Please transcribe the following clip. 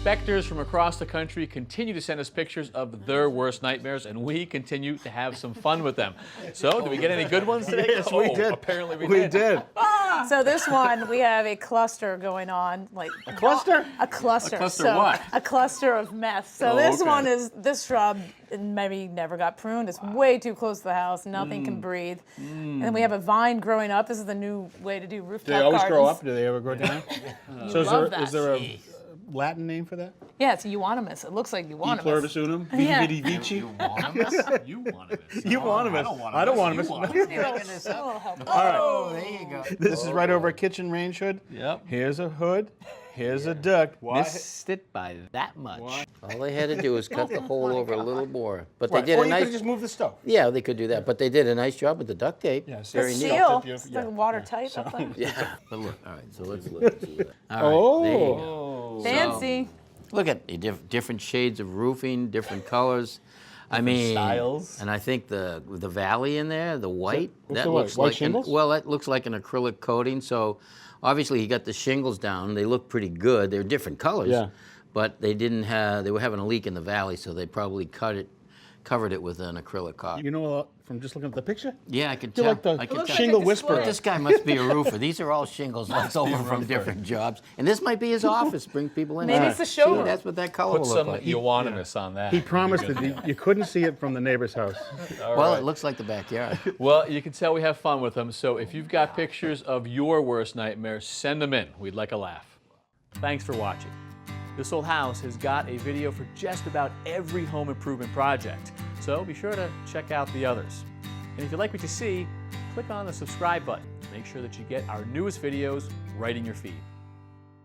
Inspectors from across the country continue to send us pictures of their worst nightmares, and we continue to have some fun with them. So, did we get any good ones today? Yes, we did. Apparently We did. So this one, we have a cluster going on. Like A cluster? A cluster. A cluster so, what? A cluster of meth. So Oh, this okay. one is, this shrub maybe never got pruned. It's way too close to the house. Nothing can breathe. And then we have a vine growing up. This is the new way to do rooftop Do they always gardens. grow up? Do they ever grow down? So love is that. there a Latin name for that? Yeah, it's euonymus. It looks like E euonymus. pluribus unum? Yeah. Vidi vidi vici? Euonymus? Euonymus. Euonymus. I don't want to miss. Oh, there you go. This is right over a kitchen range hood. Yep. Here's a hood. Here's a duct. Missed it by that much. All they had to do was cut the hole over a little more. But they Right. did Or a you could nice. just move the stove. Yeah, they could do that. But they did a nice job with the duct tape. Yes. Very The neat. seal. Yeah. It's like watertight up there. Yeah. But look, all right. So let's look. All right. There you go. Fancy. Look at the different shades of roofing, different colors. I mean, styles. And I think the valley in there, the white, What's that the white? looks White like shingles? well, that looks like an acrylic coating. So obviously he got the shingles down. They look pretty good. They're different colors. Yeah. But they didn't have. They were having a leak in the valley, so they probably covered it with an acrylic caulk. You know, from just looking at the picture? Yeah, I could You're tell. like the I could tell. shingle whisperer. This guy must be a roofer. These are all shingles left over from different jobs. And this might be his office. Bring people in. Maybe it's the showroom. See, that's what that color Put will look some like. euonymus on that. He promised that you couldn't see it from the neighbor's house. Well, it looks like the backyard. Well, you can tell we have fun with them, so if you've got pictures of your worst nightmares, send them in. We'd like a laugh. Thanks for watching. This Old House has got a video for just about every home improvement project, so be sure to check out the others. And if you like what you see, click on the subscribe button. Make sure that you get our newest videos right in your feed.